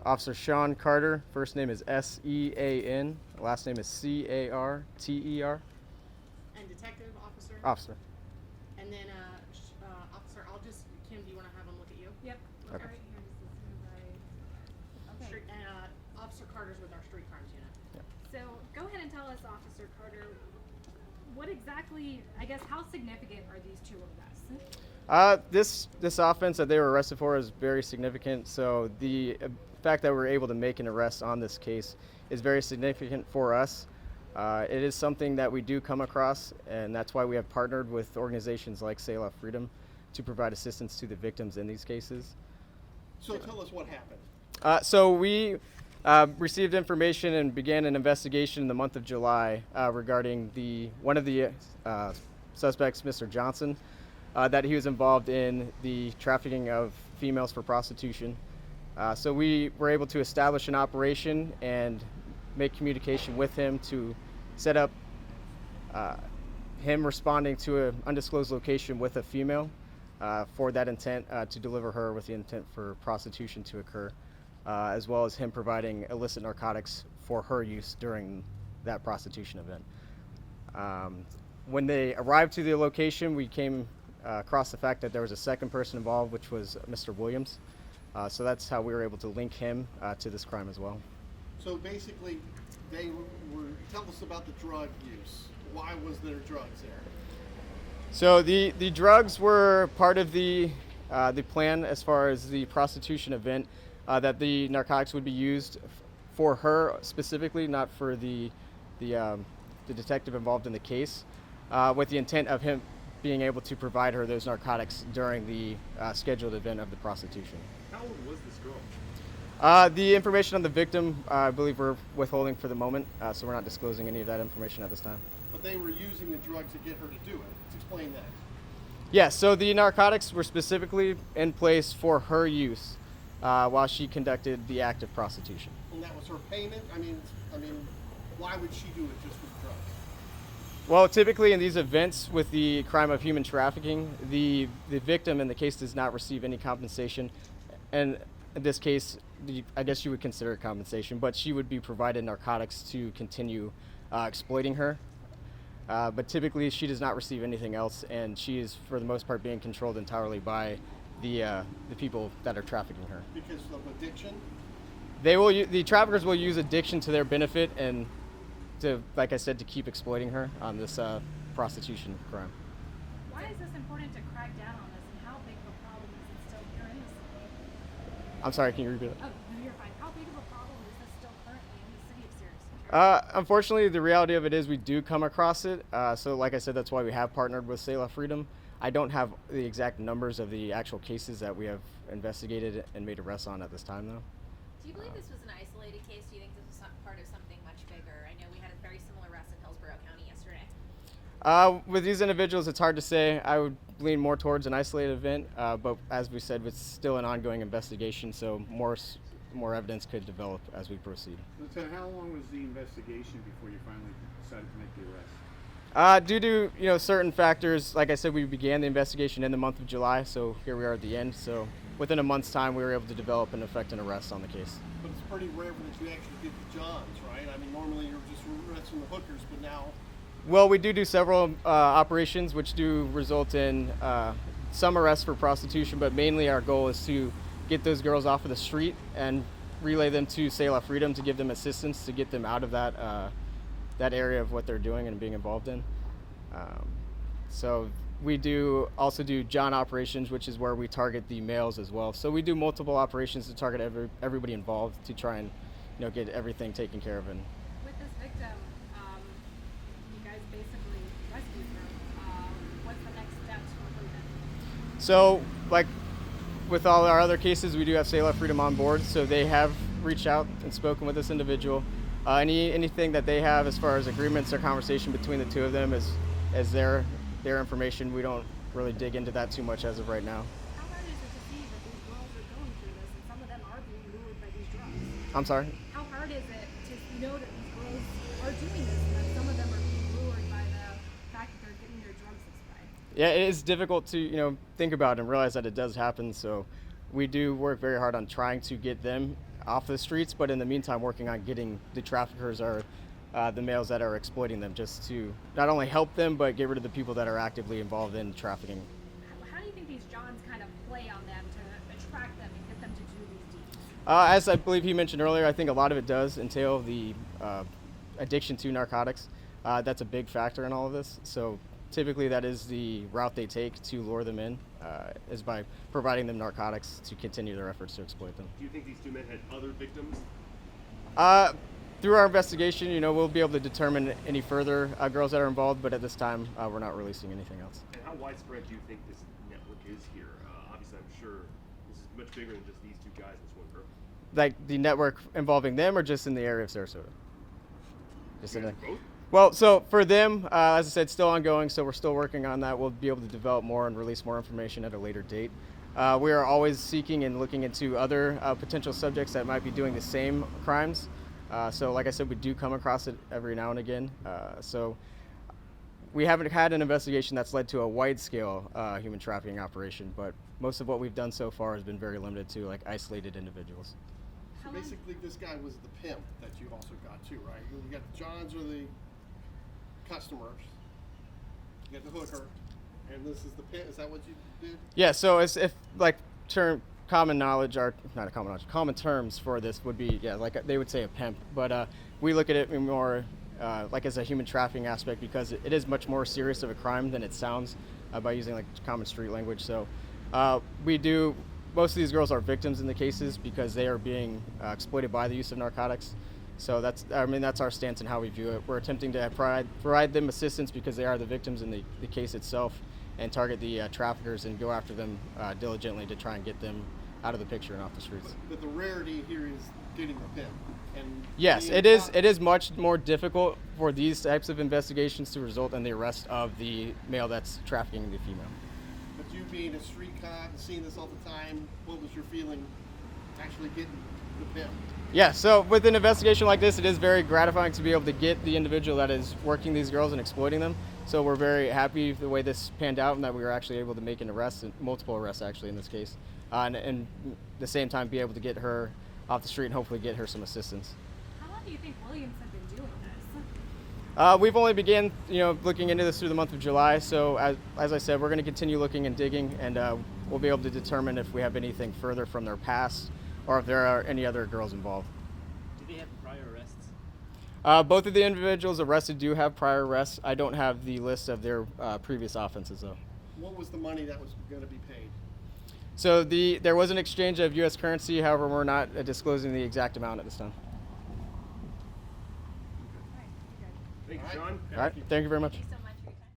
Officer Sean Carter. First name is Sean. Last name is Carter. And detective, officer? Officer. And then, officer, Kim, do you want to have him look at you? Yep. Okay. Right here, just as soon as I. Okay. And, Officer Carter's with our street crimes unit. So go ahead and tell us, Officer Carter, what exactly, I guess, how significant are these two arrests? This offense that they were arrested for is very significant. So the fact that we're able to make an arrest on this case is very significant for us. It is something that we do come across, and that's why we have partnered with organizations like Zolia Freedom to provide assistance to the victims in these cases. So tell us what happened. So we received information and began an investigation in the month of July regarding one of the suspects, Mr. Johnson, that he was involved in the trafficking of females for prostitution. So we were able to establish an operation and make communication with him to set up him responding to an undisclosed location with a female for that intent to deliver her with the intent for prostitution to occur, as well as him providing illicit narcotics for her use during that prostitution event. When they arrived to the location, we came across the fact that there was a second person involved, which was Mr. Williams. So that's how we were able to link him to this crime as well. So basically, they were, tell us about the drug use. Why was there drugs there? So the drugs were part of the plan as far as the prostitution event, that the narcotics would be used for her specifically, not for the detective involved in the case, with the intent of him being able to provide her those narcotics during the scheduled event of the prostitution. How old was this girl? The information on the victim, I believe we're withholding for the moment, so we're not disclosing any of that information at this time. But they were using the drug to get her to do it. Let's explain that. Yes, so the narcotics were specifically in place for her use while she conducted the act of prostitution. And that was her payment? I mean, why would she do it just with drugs? Well, typically in these events with the crime of human trafficking, the victim in the case does not receive any compensation. And in this case, I guess you would consider it compensation, but she would be provided narcotics to continue exploiting her. But typically she does not receive anything else, and she is, for the most part, being controlled entirely by the people that are trafficking her. Because of addiction? The traffickers will use addiction to their benefit and to, like I said, to keep exploiting her on this prostitution crime. Why is this important to crack down on this, and how big of a problem is it still here in the city? I'm sorry, can you repeat it? Oh, no, you're fine. How big of a problem is this still currently in the city of Sarasota? Unfortunately, the reality of it is we do come across it. So like I said, that's why we have partnered with Zolia Freedom. I don't have the exact numbers of the actual cases that we have investigated and made arrests on at this time, though. Do you believe this was an isolated case? Do you think this was part of something much bigger? I know we had a very similar arrest in Hillsborough County yesterday. With these individuals, it's hard to say. I would lean more towards an isolated event, but as we said, it's still an ongoing investigation, so more evidence could develop as we proceed. So how long was the investigation before you finally decided to make the arrest? Due to certain factors, like I said, we began the investigation in the month of July, so here we are at the end. So within a month's time, we were able to develop and effect an arrest on the case. But it's pretty rare that you actually get the Johns, right? I mean, normally you're just arresting the hookers, but now... Well, we do several operations which do result in some arrests for prostitution, but mainly our goal is to get those girls off of the street and relay them to Zolia Freedom to give them assistance to get them out of that area of what they're doing and being involved in. So we also do John operations, which is where we target the males as well. So we do multiple operations to target everybody involved to try and get everything taken care of. And With this victim, you guys basically rescued her. What's the next steps for her? so, like with all our other cases, we do have Zolia Freedom on board, so they have reached out and spoken with this individual. Anything that they have as far as agreements or conversation between the two of them is their information. We don't really dig into that too much as of right now. How hard is it to see that these girls are going through this and some of them are being lured by these drugs? I'm sorry? How hard is it to know that these girls are doing this and that some of them are being lured by the fact that they're getting their drugs supplied? Yeah, it is difficult to think about and realize that it does happen. So we do work very hard on trying to get them off the streets, but in the meantime working on getting the traffickers or the males that are exploiting them, just to not only help them but get rid of the people that are actively involved in trafficking. How do you think these Johns kind of play on them to attract them and get them to do these deeds? As I believe he mentioned earlier, I think a lot of it does entail the addiction to narcotics. That's a big factor in all of this. So typically that is the route they take to lure them in, is by providing them narcotics to continue their efforts to exploit them. Do you think these two men had other victims? Through our investigation, we'll be able to determine any further girls that are involved, but at this time, we're not releasing anything else. And how widespread do you think this network is here? Obviously, I'm sure this is much bigger than just these two guys and this one girl. Like the network involving them, or just in the area of Sarasota? Just in Both? Well, so for them, as I said, still ongoing, so we're still working on that. We'll be able to develop more and release more information at a later date. We are always seeking and looking into other potential subjects that might be doing the same crimes. So like I said, we do come across it every now and again. So we haven't had an investigation that's led to a wide-scale human trafficking operation, but most of what we've done so far has been very limited to like isolated individuals. So basically, this guy was the pimp that you also got too, right? You got the Johns are the customers, you got the hooker, and this is the pimp. Is that what you did? Yeah. So if like common knowledge, or not a common knowledge, common terms for this would be, like they would say a pimp, but we look at it more like as a human trafficking aspect, because it is much more serious of a crime than it sounds by using like common street language. So most of these girls are victims in the cases because they are being exploited by the use of narcotics. So that's our stance and how we view it. We're attempting to provide them assistance because they are the victims in the case itself, and target the traffickers and go after them diligently to try and get them out of the picture and off the streets. But the rarity here is getting the pimp. And yes, it is. It is much more difficult for these types of investigations to result in the arrest of the male that's trafficking the female. But you being a street cop and seeing this all the time, what was your feeling actually getting the pimp? Yeah, so with an investigation like this, it is very gratifying to be able to get the individual that is working these girls and exploiting them. So we're very happy the way this panned out and that we were actually able to make an arrest, multiple arrests actually in this case, and at the same time be able to get her off the street and hopefully get her some assistance. How long do you think Williams had been doing this? We've only began, looking into this through the month of July. So as I said, we're going to continue looking and digging, and we'll be able to determine if we have anything further from their past or if there are any other girls involved. Do they have prior arrests? Both of the individuals arrested do have prior arrests. I don't have the list of their previous offenses, though. What was the money that was going to be paid? So there was an exchange of U.S. currency. However, we're not disclosing the exact amount at this time. Thank you, Sean. All right. Thank you very much. Thank you so much.